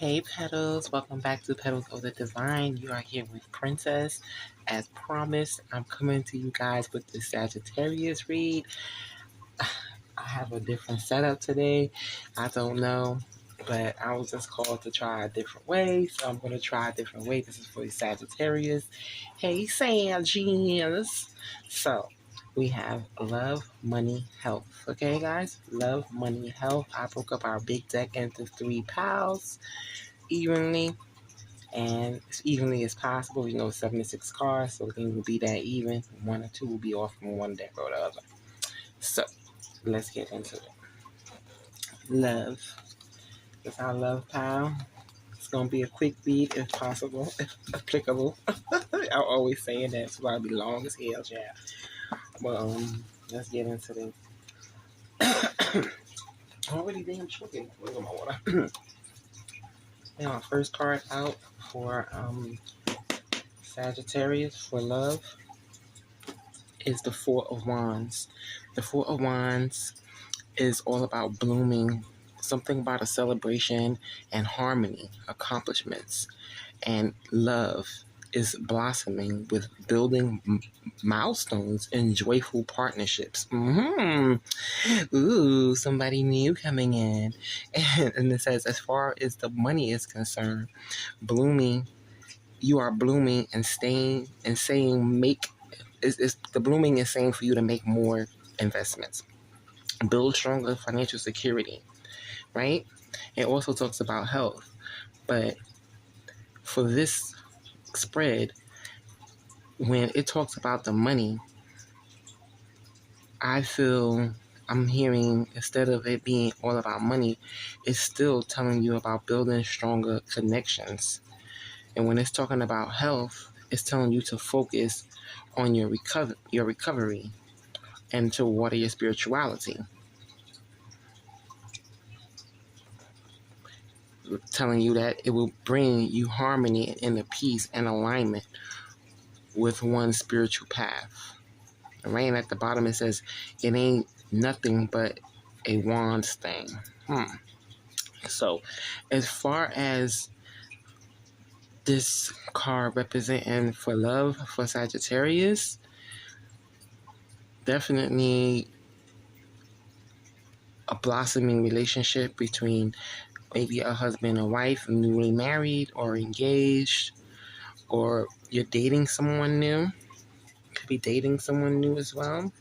Hey Petals, welcome back to Petals of the Divine. You are here with Princess. As promised, I'm coming to you guys with the Sagittarius read. I have a different setup today. I don't know, but I was just called to try a different way, so I'm going to try a different way. This is for the Sagittarius. Hey Sagittarius. So, we have love, money, health. Okay, guys? Love, money, health. I broke up our big deck into 3 piles evenly, and as evenly as possible. 76 cards, so things will be that even. 1 or 2 will be off from one deck or the other. So let's get into it. Love. That's our love pile. It's gonna be a quick read if possible, if applicable. I'm always saying that, so I'll be long as hell, yeah. But let's get into this. I'm already damn choking. Where's my water? Now, our first card out for Sagittarius for love is the Four of Wands. The Four of Wands is all about blooming, something about a celebration and harmony, accomplishments, and love is blossoming with building milestones and joyful partnerships. Ooh, somebody new coming in. And it says, as far as the money is concerned, blooming, you are blooming and staying and saying the blooming is saying for you to make more investments, build stronger financial security, right? It also talks about health, but for this spread, when it talks about the money, I feel I'm hearing, instead of it being all about money, it's still telling you about building stronger connections. And when it's talking about health, it's telling you to focus on your recovery and to water your spirituality. Telling you that it will bring you harmony and inner peace and alignment with one's spiritual path. Right? And at the bottom it says, it ain't nothing but a wand's thing. So, as far as this card representing for love for Sagittarius, definitely a blossoming relationship between maybe a husband and wife, newly married or engaged, or you're dating someone new. Could be dating someone new as well.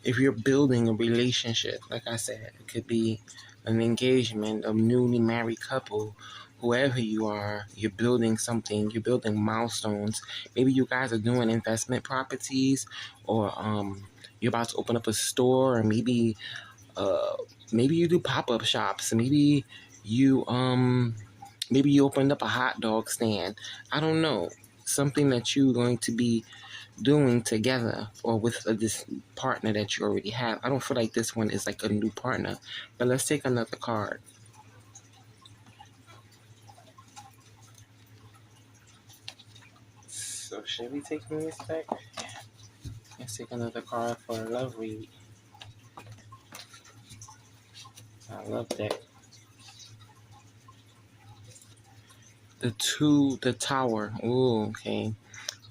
If you're building a relationship, like I said, it could be an engagement, a newly married couple, whoever you are, you're building something, you're building milestones. Maybe you guys are doing investment properties, or you're about to open up a store, or maybe you do pop-up shops. Maybe you opened up a hot dog stand. I don't know. Something that you're going to be doing together or with this partner that you already have. I don't feel like this one is like a new partner. But let's take another card. So should we take this back? Let's take another card for a love read. I love that. The Tower. Ooh, okay.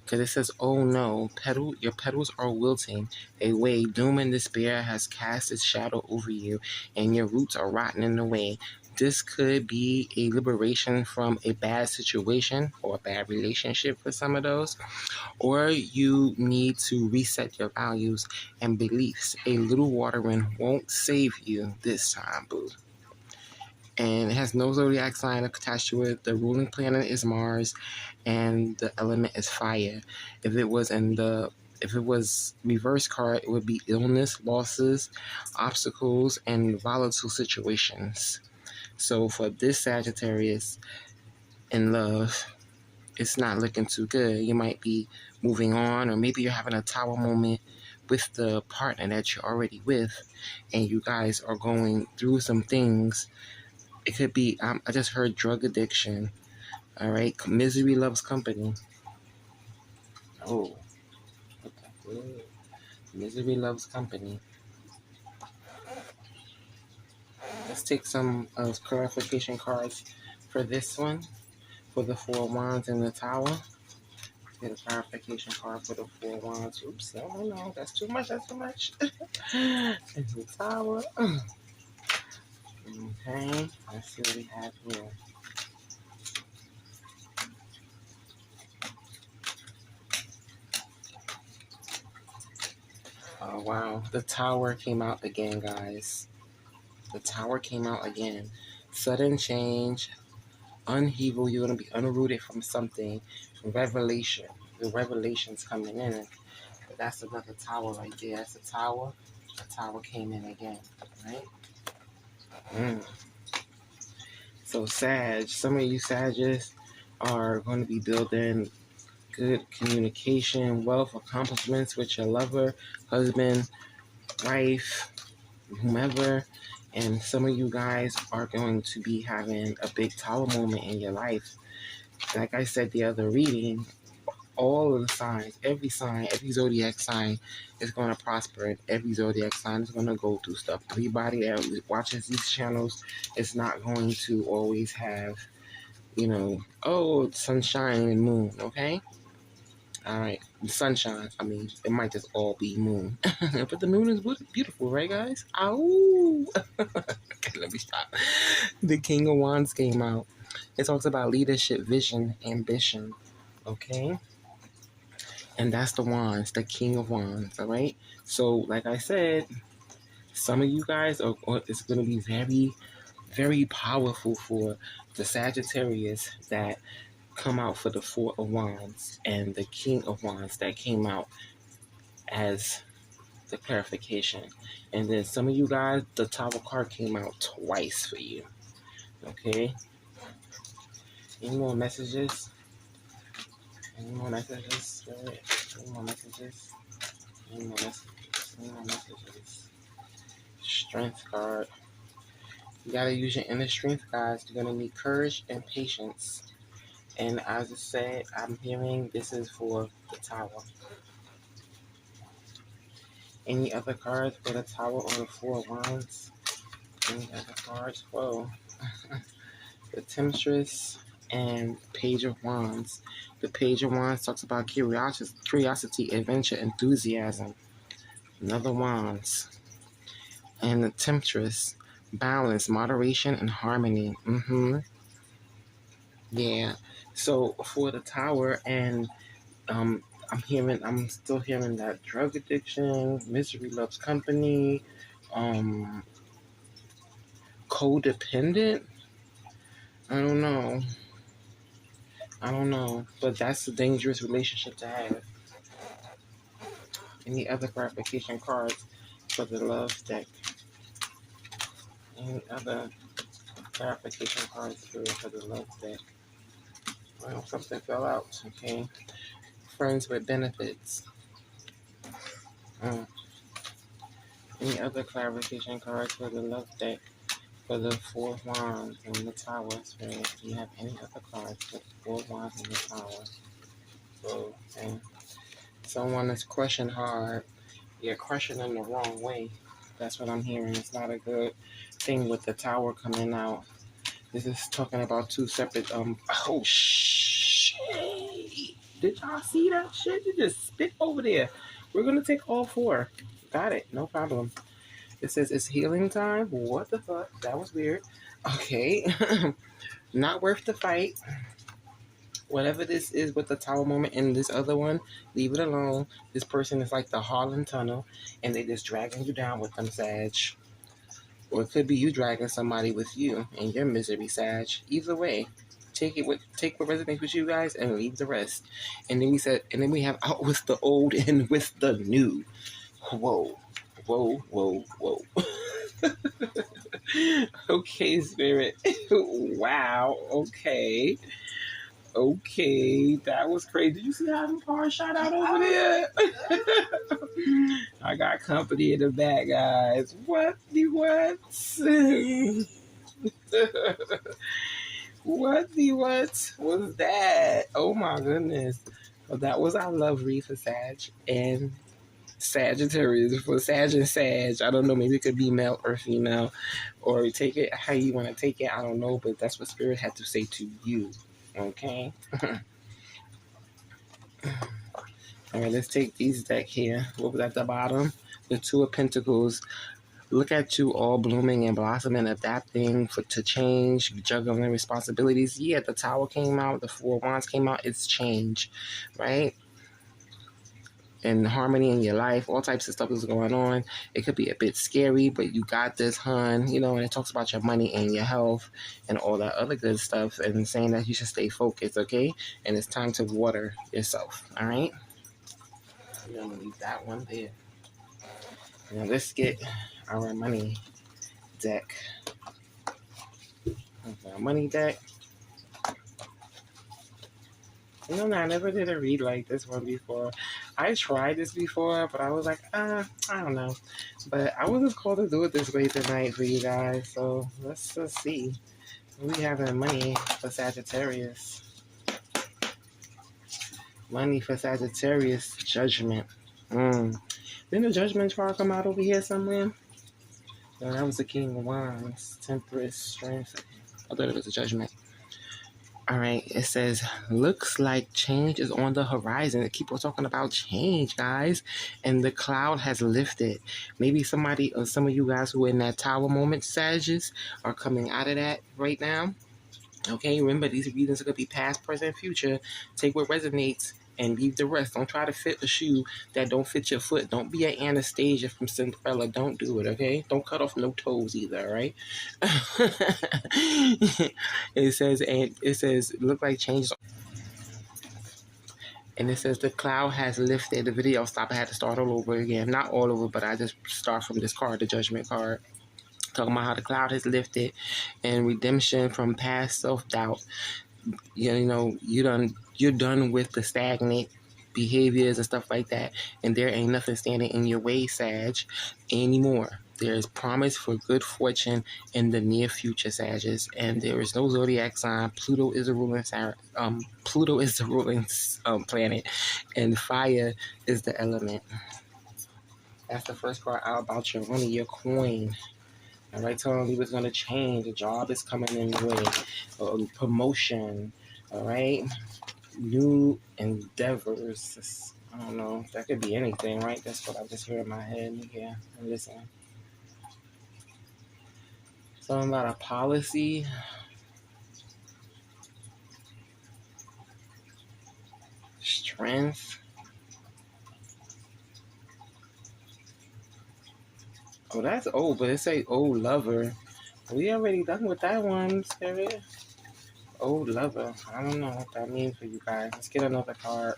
Because it says, oh no, your petals are wilting away. Doom and despair has cast its shadow over you, and your roots are rotting away. This could be a liberation from a bad situation or a bad relationship for some of those. Or you need to reset your values and beliefs. A little watering won't save you this time, boo. And it has no zodiac sign attached to it. The ruling planet is Mars, and the element is fire. If it was reverse card, it would be illness, losses, obstacles, and volatile situations. So for this Sagittarius in love, it's not looking too good. You might be moving on, or maybe you're having a tower moment with the partner that you're already with, and you guys are going through some things. It could be, I just heard drug addiction. All right. Misery loves company. Oh. Misery loves company. Let's take some clarification cards for this one, for the Four of Wands and the Tower. Get a clarification card for the Four of Wands. Oops, no, that's too much, And the Tower. Okay, let's see what we have here. Oh, wow. The Tower came out again, guys. The Tower came out again. Sudden change, upheaval. You're going to be unrooted from something. Revelation. The revelation's coming in. But that's another Tower right there. That's a Tower. The Tower came in again, right? So, Sag, some of you Sages are going to be building good communication, wealth, accomplishments with your lover, husband, wife, whomever. And some of you guys are going to be having a big Tower moment in your life. Like I said the other reading, all of the signs, every zodiac sign is going to prosper, and every zodiac sign is going to go through stuff. Everybody that watches these channels is not going to always have, sunshine and moon, okay? All right, sunshine. I mean, it might just all be moon, but the moon is beautiful, right, guys? Ow! Okay, let me stop. The King of Wands came out. It talks about leadership, vision, ambition. Okay, and that's the Wands, the King of Wands. All right. So, like I said, some of you guys it's going to be very, very powerful for the Sagittarius that come out for the Four of Wands and the King of Wands that came out as the clarification. And then some of you guys, the Tower card came out twice for you. Okay? Any more messages? Any more messages? Spirit? Any more messages? Any more messages? Any more messages? Strength card. You gotta use your inner strength, guys. You're gonna need courage and patience. And as I said, I'm hearing this is for the Tower. Any other cards for the Tower or the Four of Wands? Any other cards? Whoa. The Temptress and Page of Wands. The Page of Wands talks about curiosity, adventure, enthusiasm. Another Wands. And the Temptress, balance, moderation, and harmony. Yeah. So for the Tower, and I'm still hearing that drug addiction, misery loves company, codependent. I don't know, but that's a dangerous relationship to have. Any other clarification cards for the love deck? Any other clarification cards for the love deck? Well, something fell out, okay. Friends with benefits. Any other clarification cards for the love deck? For the Four of Wands and the Tower Spirit. Do you have any other cards for the Four of Wands and the Tower? So, okay. Someone is crushing hard. You're crushing in the wrong way. That's what I'm hearing. It's not a good thing with the Tower coming out. This is talking about two separate, oh, shit. Did y'all see that shit? You just spit over there. We're going to take all four. Got it. No problem. It says it's healing time. What the fuck? That was weird. Okay. Not worth the fight. Whatever this is with the Tower moment and this other one, leave it alone. This person is like the Harlan Tunnel, and they just dragging you down with them, Sag. Or it could be you dragging somebody with you in your misery, Sag. Either way, take what resonates with you guys and leave the rest. And then we have out with the old and with the new. Whoa. Okay, Spirit. Wow. Okay, that was crazy. Did you see how the car shot out over there? I got company in the back, guys. What? What was that? Oh my goodness. Well, that was our love read for Sag. And Sagittarius for Sag and Sag. I don't know. Maybe it could be male or female, or take it how you want to take it. I don't know, but that's what Spirit had to say to you. Okay. All right. Let's take these deck here. What was at the bottom? The Two of Pentacles. Look at you all blooming and blossoming, adapting to change, juggling responsibilities. Yeah, the Tower came out, the Four of Wands came out. It's change, right? And harmony in your life, all types of stuff is going on. It could be a bit scary, but you got this, hun. You know, and it talks about your money and your health and all that other good stuff, and saying that you should stay focused, okay? And it's time to water yourself, all right? I'm gonna leave that one there. Now let's get our money deck. Our money deck. You know, I never did a read like this one before. I tried this before, but I was like, I don't know. But I wasn't called to do it this way tonight for you guys. So let's just see. We have money for Sagittarius. Money for Sagittarius. Judgment. Didn't the Judgment card come out over here somewhere? No, that was the King of Wands. Temperance, Strength. I thought it was a Judgment. All right, it says, looks like change is on the horizon. It keeps on talking about change, guys. And the cloud has lifted. Maybe somebody or some of you guys who are in that Tower moment, Sagittarius, are coming out of that right now. Okay, remember, these readings are going to be past, present, future. Take what resonates and leave the rest. Don't try to fit a shoe that don't fit your foot. Don't be an Anastasia from Cinderella. Don't do it, okay? Don't cut off no toes either, right? It says, look like change. And it says the cloud has lifted. The video stopped. I had to start all over again. Not all over, but I just start from this card, the Judgment card. Talking about how the cloud has lifted and redemption from past self-doubt. You know, you're done with the stagnant behaviors and stuff like that, and there ain't nothing standing in your way, Sag, anymore. There is promise for good fortune in the near future, Sagittarius, and there is no zodiac sign. Pluto is the ruling planet, and fire is the element. That's the first part out about your money, your coin. All right, telling you it's going to change. A job is coming in your way. Promotion. All right. New endeavors. I don't know. That could be anything, right? That's what I just hear in my head. Yeah, I'm listening. Something about a policy. Strength. Oh, that's old, but it say old lover. We already done with that one, Spirit. Old lover. I don't know what that means for you guys. Let's get another card.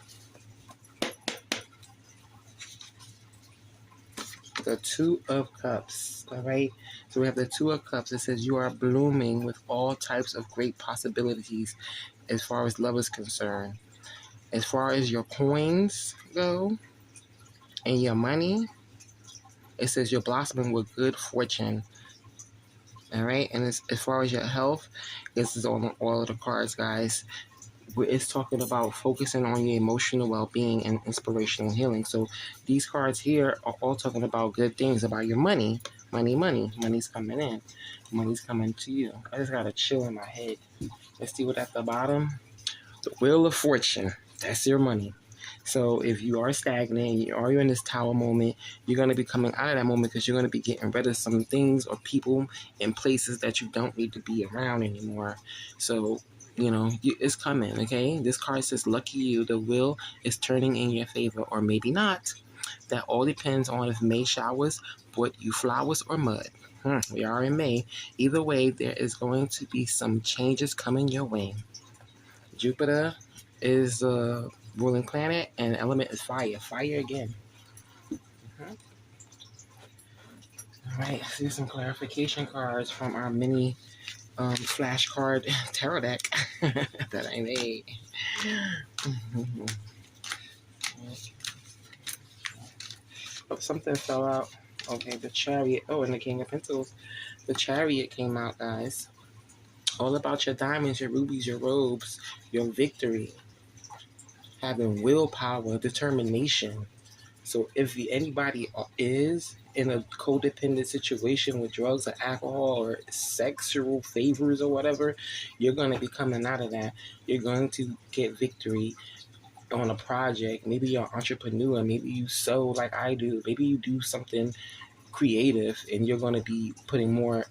The Two of Cups. All right. So we have the Two of Cups. It says you are blooming with all types of great possibilities as far as love is concerned. As far as your coins go and your money, it says you're blossoming with good fortune. All right. And as far as your health, this is on all of the cards, guys. It's talking about focusing on your emotional well-being and inspirational healing. So these cards here are all talking about good things about your money. Money's coming in. Money's coming to you. I just got to chill in my head. Let's see what at the bottom. The Wheel of Fortune. That's your money. So if you are stagnant, or you're in this Tower moment, you're going to be coming out of that moment because you're going to be getting rid of some things or people and places that you don't need to be around anymore. So, you know, it's coming, okay? This card says, lucky you, the wheel is turning in your favor, or maybe not. That all depends on if May showers brought you flowers or mud. We are in May. Either way, there is going to be some changes coming your way. Jupiter is a ruling planet, and element is fire. Fire again. All right, let's do some clarification cards from our mini flashcard tarot deck that I made. Oh, something fell out. Okay, the Chariot. Oh, and the King of Pentacles. The Chariot came out, guys. All about your diamonds, your rubies, your robes, your victory. Having willpower, determination. So if anybody is in a codependent situation with drugs or alcohol or sexual favors or whatever, you're going to be coming out of that. You're going to get victory on a project. Maybe you're an entrepreneur. Maybe you sew like I do. Maybe you do something creative and you're going to be putting more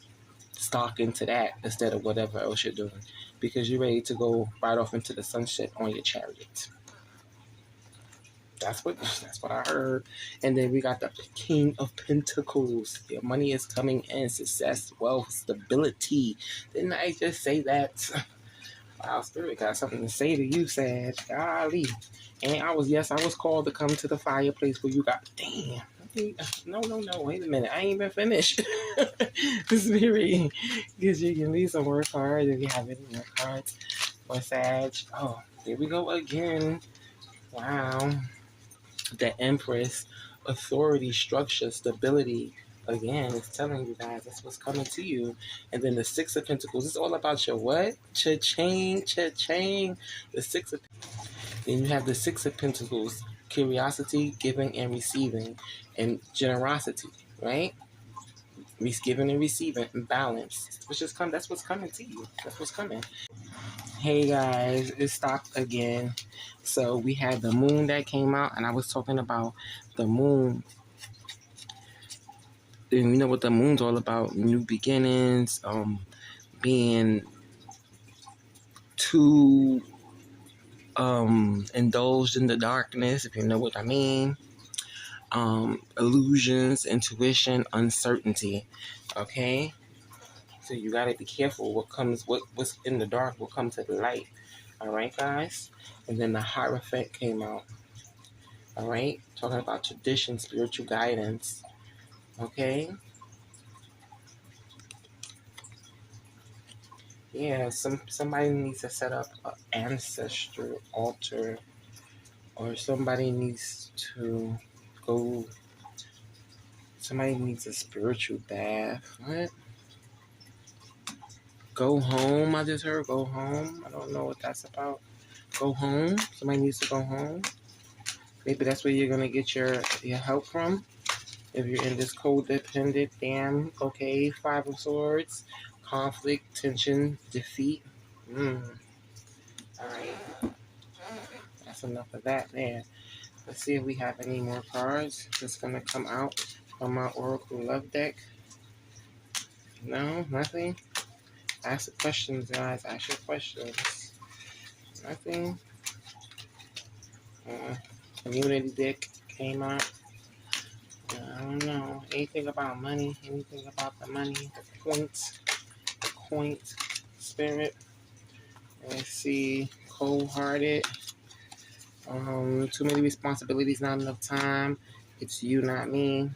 stock into that instead of whatever else you're doing, because you're ready to go right off into the sunset on your chariot. That's what I heard. And then we got the King of Pentacles. Your money is coming in, success, wealth, stability. Didn't I just say that? Wow, Spirit got something to say to you, Sag. Golly. And I was called to come to the fireplace where you got, damn. No, wait a minute. I ain't even finished. Spirit, because you can leave some more cards if you have any more cards for Sag. Oh, here we go again. Wow. The Empress, authority, structure, stability. Again, it's telling you guys that's what's coming to you. And then the Six of Pentacles, it's all about your what? Cha-ching, cha-ching. The Six of Then you have the Six of Pentacles, curiosity, giving and receiving, and generosity, right? Giving and receiving, and balance. That's what's coming to you. That's what's coming. Hey guys, it stopped again. So we had the moon that came out, and I was talking about the moon. And you know what the moon's all about? New beginnings, being too indulged in the darkness, if you know what I mean. Illusions, intuition, uncertainty. Okay? So you gotta be careful what's in the dark will come to the light. Alright, guys? And then the Hierophant came out. Alright? Talking about tradition, spiritual guidance. Okay? Yeah, somebody needs to set up an ancestor altar, or somebody needs a spiritual bath. What? Go home, I just heard go home. I don't know what that's about. Go home. Somebody needs to go home. Maybe that's where you're gonna get your help from. If you're in this codependent, damn, okay, Five of Swords, conflict, tension, defeat. Alright. That's enough of that there. Let's see if we have any more cards that's gonna come out from my Oracle Love deck. No, nothing. Ask the questions, guys. Ask your questions. Nothing. Community deck came out. I don't know. Anything about money? Anything about the money? The point, spirit. Let's see. Cold-hearted. Too many responsibilities, not enough time. It's you, not me.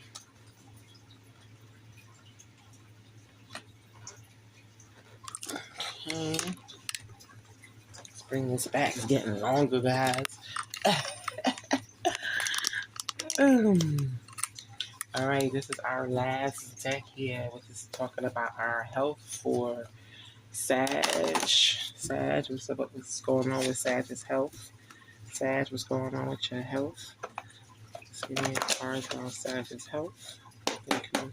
Okay. Let's bring this back. It's getting longer, guys. Alright, this is our last deck here, which is talking about our health for Sag. What's going on with Sag's health? Sag, what's going on with your health? Let's give me cards on Sag's health. Thank you.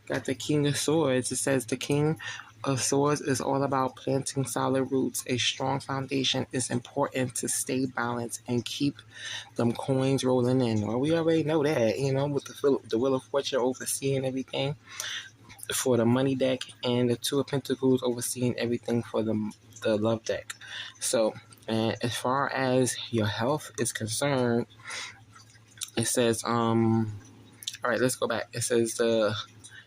Got the King of Swords. It says the King of Swords is all about planting solid roots. A strong foundation is important to stay balanced and keep them coins rolling in. Well, we already know that, with the Wheel of Fortune overseeing everything for the money deck, and the Two of Pentacles overseeing everything for the love deck. So, and as far as your health is concerned, it says, all right, let's go back. It says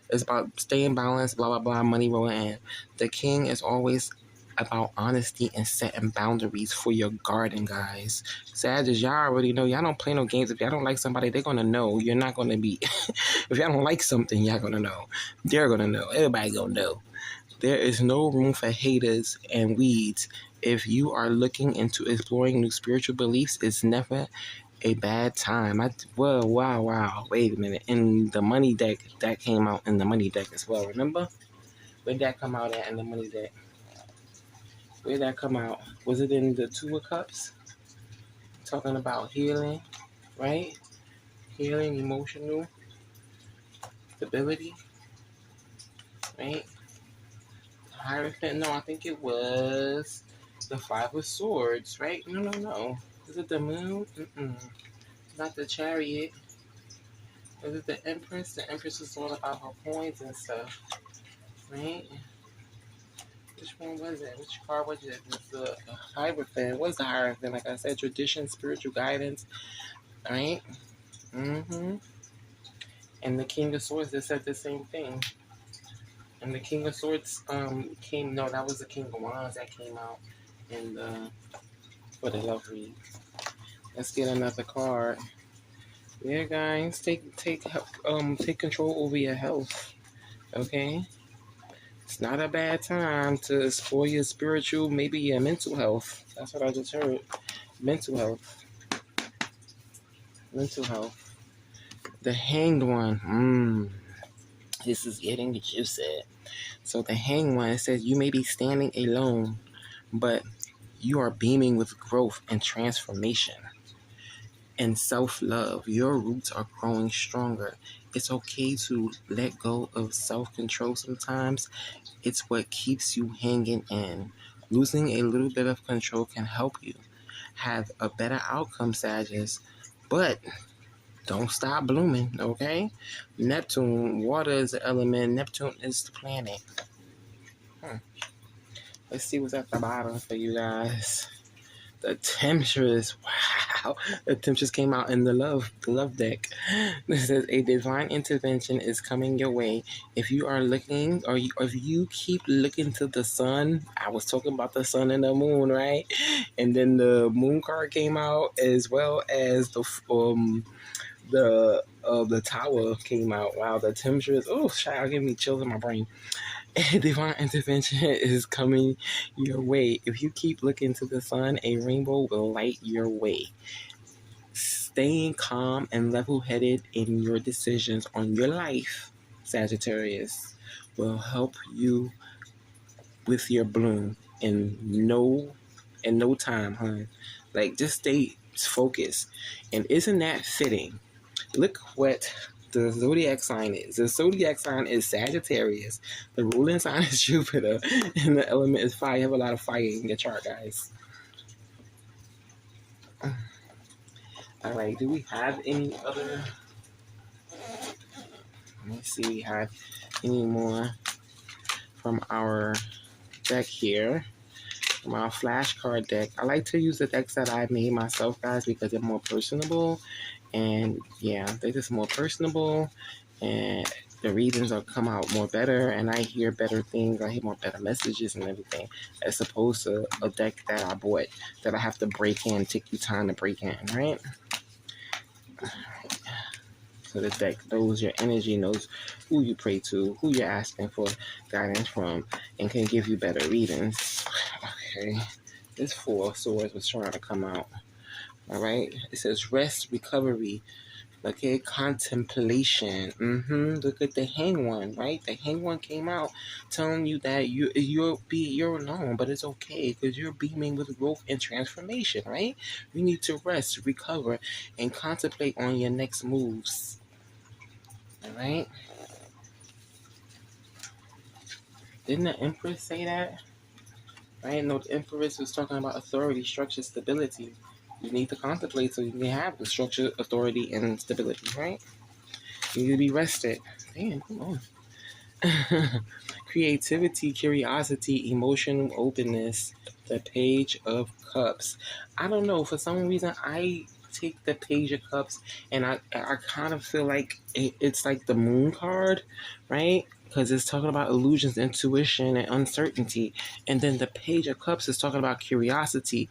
it's about staying balanced, blah, blah, blah, money rolling in. The King is always about honesty and setting boundaries for your garden, guys. Sagittarius, y'all already know. Y'all don't play no games. If y'all don't like somebody, they're going to know. You're not going to be... If y'all don't like something, y'all going to know. They're going to know. Everybody going to know. There is no room for haters and weeds. If you are looking into exploring new spiritual beliefs, it's never a bad time. Wow. Wait a minute. In the money deck, that came out in the money deck as well. Remember? Where'd that come out at in the money deck? Where'd that come out? Was it in the Two of Cups? Talking about healing, right? Healing, emotional stability, right? Hierophant, no, I think it was the Five of Swords, right? No. Is it the Moon? Not the Chariot. Is it the Empress? The Empress is all about her coins and stuff, right? Which one was it? Which card was it? It was the Hierophant. What's the Hierophant? Like I said, tradition, spiritual guidance, right? And the King of Swords, they said the same thing. And the King of Swords that was the King of Wands that came out in for the love read. Let's get another card. Yeah, guys, take control over your health. Okay, it's not a bad time to explore your spiritual, maybe your mental health. That's what I just heard. Mental health. Mental health. The Hanged One. This is getting juicy. So the Hanged One, it says you may be standing alone, but you are beaming with growth and transformation. And self-love. Your roots are growing stronger. It's okay to let go of self-control sometimes. It's what keeps you hanging in. Losing a little bit of control can help you have a better outcome, Sagittarius. But don't stop blooming, okay? Neptune, water is the element. Neptune is the planet. Let's see what's at the bottom for you guys. The Temptress. Wow. The Temptress came out in the love deck. This says a divine intervention is coming your way. If you are looking, if you keep looking to the sun, I was talking about the sun and the moon, right? And then the moon card came out, as well as the tower came out. Wow, the Temptress. Oh, child, give me chills in my brain. Divine intervention is coming your way. If you keep looking to the sun, a rainbow will light your way. Staying calm and level-headed in your decisions on your life, Sagittarius, will help you with your bloom in no time, huh? Like, just stay focused. And isn't that fitting? Look what the zodiac sign is. The zodiac sign is Sagittarius. The ruling sign is Jupiter. And the element is fire. You have a lot of fire in your chart, guys. Alright, do we have any other? Let me see if we have any more from our deck here. From our flashcard deck. I like to use the decks that I made myself, guys, because they're more personable. And yeah, they're just more personable, and the readings will come out more better, and I hear better things. I hear more better messages and everything, as opposed to a deck that I bought that I have to break in, take you time to break in, right? So the deck knows your energy, knows who you pray to, who you're asking for guidance from, and can give you better readings. Okay, this Four of Swords was trying to come out. All right, it says rest, recovery, okay, contemplation. Look at the Hang One, right? The Hang One came out telling you that you're alone, but it's okay because you're beaming with growth and transformation, right? You need to rest, recover, and contemplate on your next moves. All right. Didn't the Empress say that? Right? No, the Empress was talking about authority, structure, stability. You need to contemplate so you can have the structure, authority, and stability, right? You need to be rested. Damn, come on. Creativity, curiosity, emotional openness. The Page of Cups. I don't know. For some reason, I take the Page of Cups, and I kind of feel like it's like the Moon card, right? Because it's talking about illusions, intuition, and uncertainty. And then the Page of Cups is talking about curiosity,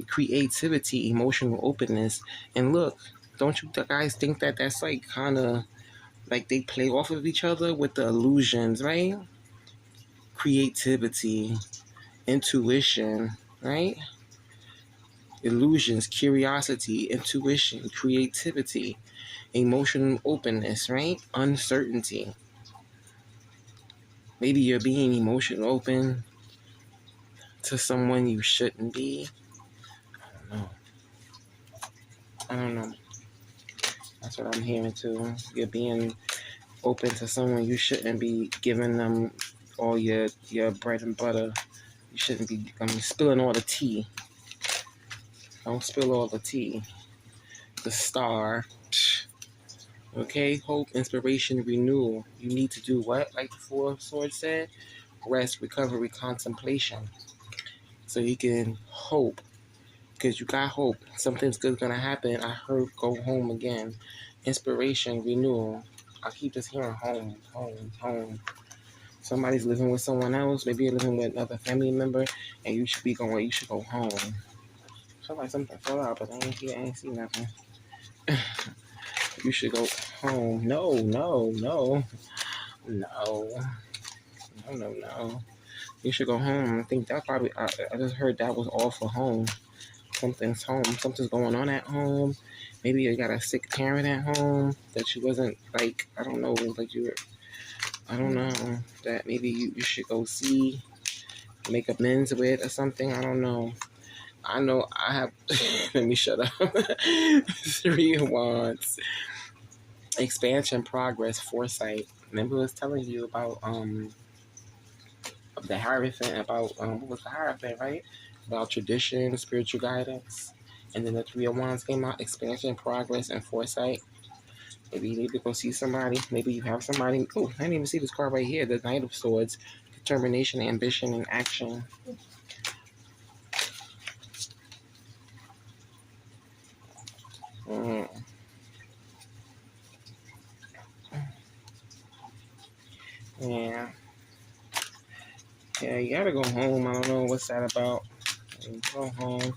creativity, emotional openness. And look, don't you guys think that that's like kind of like they play off of each other with the illusions, right? Creativity, intuition, right? Illusions, curiosity, intuition, creativity, emotional openness, right? Uncertainty. Maybe you're being emotional open to someone you shouldn't be. I don't know. That's what I'm hearing too. You're being open to someone. You shouldn't be giving them all your bread and butter. You shouldn't be spilling all the tea. Don't spill all the tea. The star. Okay, hope, inspiration, renewal. You need to do what? Like the Four of Swords said? Rest, recovery, contemplation. So you can hope. Because you got hope. Something's good gonna happen. I heard go home again. Inspiration, renewal. I keep just hearing home, home, home. Somebody's living with someone else. Maybe you're living with another family member, and you should go home. I feel like something fell out, but I ain't see nothing. You should go home. No. You should go home. I think that probably, I just heard that was all for home. Something's home. Something's going on at home. Maybe you got a sick parent at home that you wasn't, like, I don't know, like you were, I don't know, that maybe you should go see, make amends with or something. I don't know. I know I have, let me shut up. 3 of Wands. Expansion, progress, foresight. Remember I was telling you about the Hierophant, about what was the Hierophant, right? About tradition, spiritual guidance. And then the 3 of Wands came out, expansion, progress, and foresight. Maybe you need to go see somebody. Maybe you have somebody. Oh, I didn't even see this card right here. The Knight of Swords. Determination, ambition, and action. Yeah. Yeah, you gotta go home. I don't know what's that about. Go home.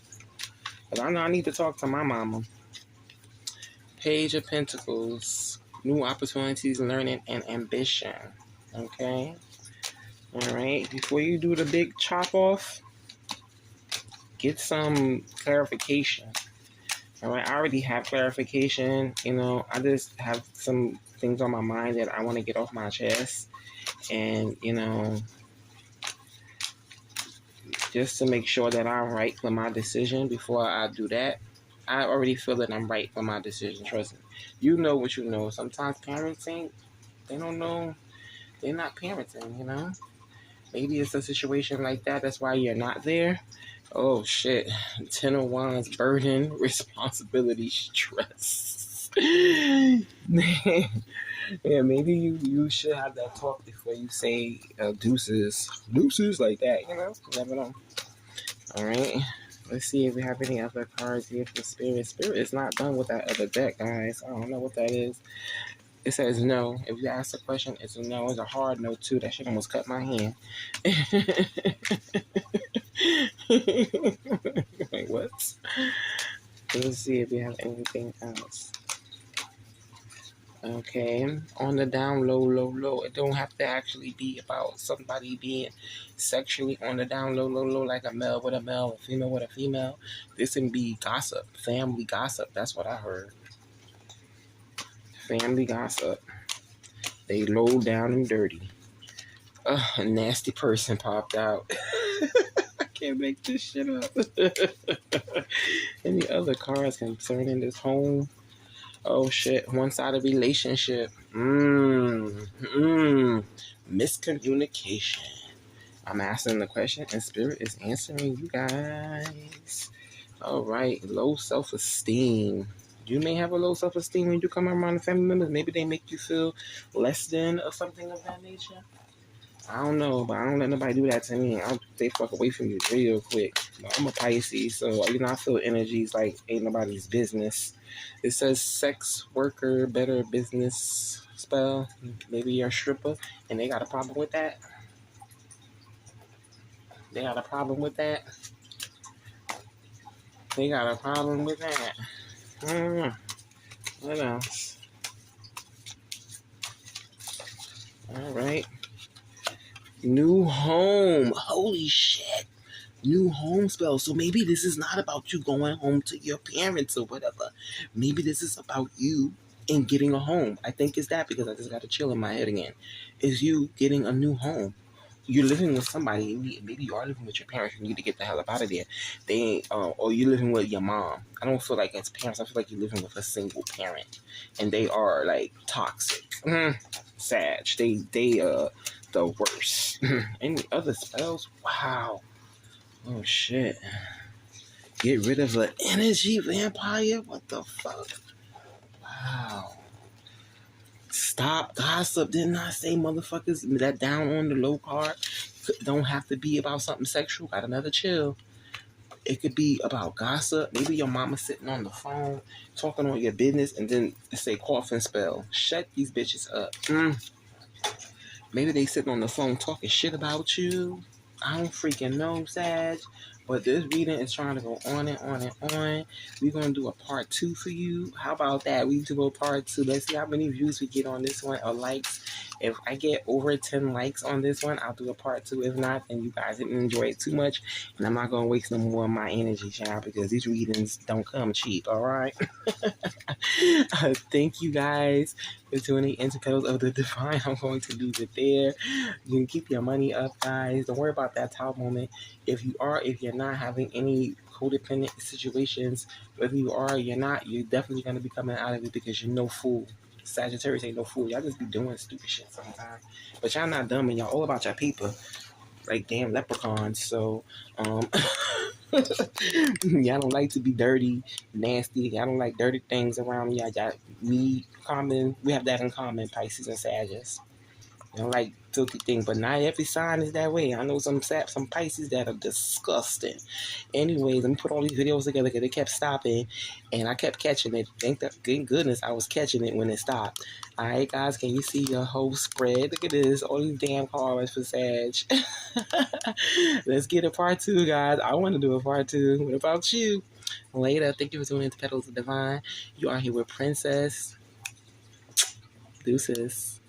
But I know I need to talk to my mama. Page of Pentacles. New opportunities, learning, and ambition. Okay? Alright? Before you do the big chop off, get some clarification. Alright? I already have clarification. You know, I just have some things on my mind that I want to get off my chest. And, you know, just to make sure that I'm right for my decision before I do that. I already feel that I'm right for my decision. Trust me. You know what you know. Sometimes parenting, they don't know. They're not parenting, you know. Maybe it's a situation like that. That's why you're not there. Oh, shit. 10 of Wands, burden, responsibility, stress. Yeah, maybe you should have that talk before you say deuces. Deuces like that, you know? You never know. All right. Let's see if we have any other cards here for Spirit. Spirit is not done with that other deck, guys. I don't know what that is. It says no. If you ask a question, it's a no. It's a hard no, too. That shit almost cut my hand. Wait, what? Let's see if we have anything else. Okay, on the down low. It don't have to actually be about somebody being sexually on the down low, like a male with a male, a female with a female. This can be gossip, family gossip. That's what I heard. Family gossip. They low down and dirty. A nasty person popped out. I can't make this shit up. Any other cards concerning this home? Oh shit, one-sided relationship. Miscommunication. I'm asking the question and Spirit is answering you guys. Alright, low self-esteem. You may have a low self-esteem when you come around family members. Maybe they make you feel less than or something of that nature. I don't know, but I don't let nobody do that to me. I'll stay fuck away from you real quick. But I'm a Pisces, so you know I feel energies like ain't nobody's business. It says sex worker, better business spell. Maybe you're a stripper, and they got a problem with that. They got a problem with that. They got a problem with that. What else? All right. New home. Holy shit. New home spell. So maybe this is not about you going home to your parents or whatever. Maybe this is about you and getting a home. I think it's that because I just got to chill in my head again. Is you getting a new home you're living with somebody. Maybe you are living with your parents. You need to get the hell up out of there. They ain't, or you're living with your mom. I don't feel like as parents. I feel like you're living with a single parent, and they are like toxic. Sag. They the worst. Any other spells? Wow. Oh shit. Get rid of the energy vampire. What the fuck? Wow. Stop gossip. Didn't I say motherfuckers that down on the low card don't have to be about something sexual? Got another chill. It could be about gossip. Maybe your mama sitting on the phone talking on your business and then say cough spell. Shut these bitches up. Maybe they sitting on the phone talking shit about you. I don't freaking know, Sag. But this reading is trying to go on and on and on. We're going to do a part 2 for you. How about that? We do a part 2. Let's see how many views we get on this one or likes. If I get over 10 likes on this one, I'll do a part 2. If not, then you guys didn't enjoy it too much. And I'm not going to waste no more of my energy, child, because these readings don't come cheap, all right? Thank you guys for tuning into Petals of the Divine. I'm going to leave it there. You can keep your money up, guys. Don't worry about that top moment. If you're not having any codependent situations, whether you are or you're not, you're definitely going to be coming out of it because you're no fool. Sagittarius ain't no fool. Y'all just be doing stupid shit sometimes. But y'all not dumb and y'all all about your people. Like damn leprechauns. So, y'all don't like to be dirty, nasty. Y'all don't like dirty things around y'all. We have that in common, Pisces and Sagittarius. I don't like filthy things, but not every sign is that way. I know some Pisces that are disgusting. Anyways, let me put all these videos together because they kept stopping, and I kept catching it. Thank goodness I was catching it when it stopped. All right, guys, can you see your whole spread? Look at this, all these damn cards for Sag. Let's get a part 2, guys. I want to do a part 2. What about you? Later. Thank you for tuning into Petals of Divine. You are here with Princess. Deuces.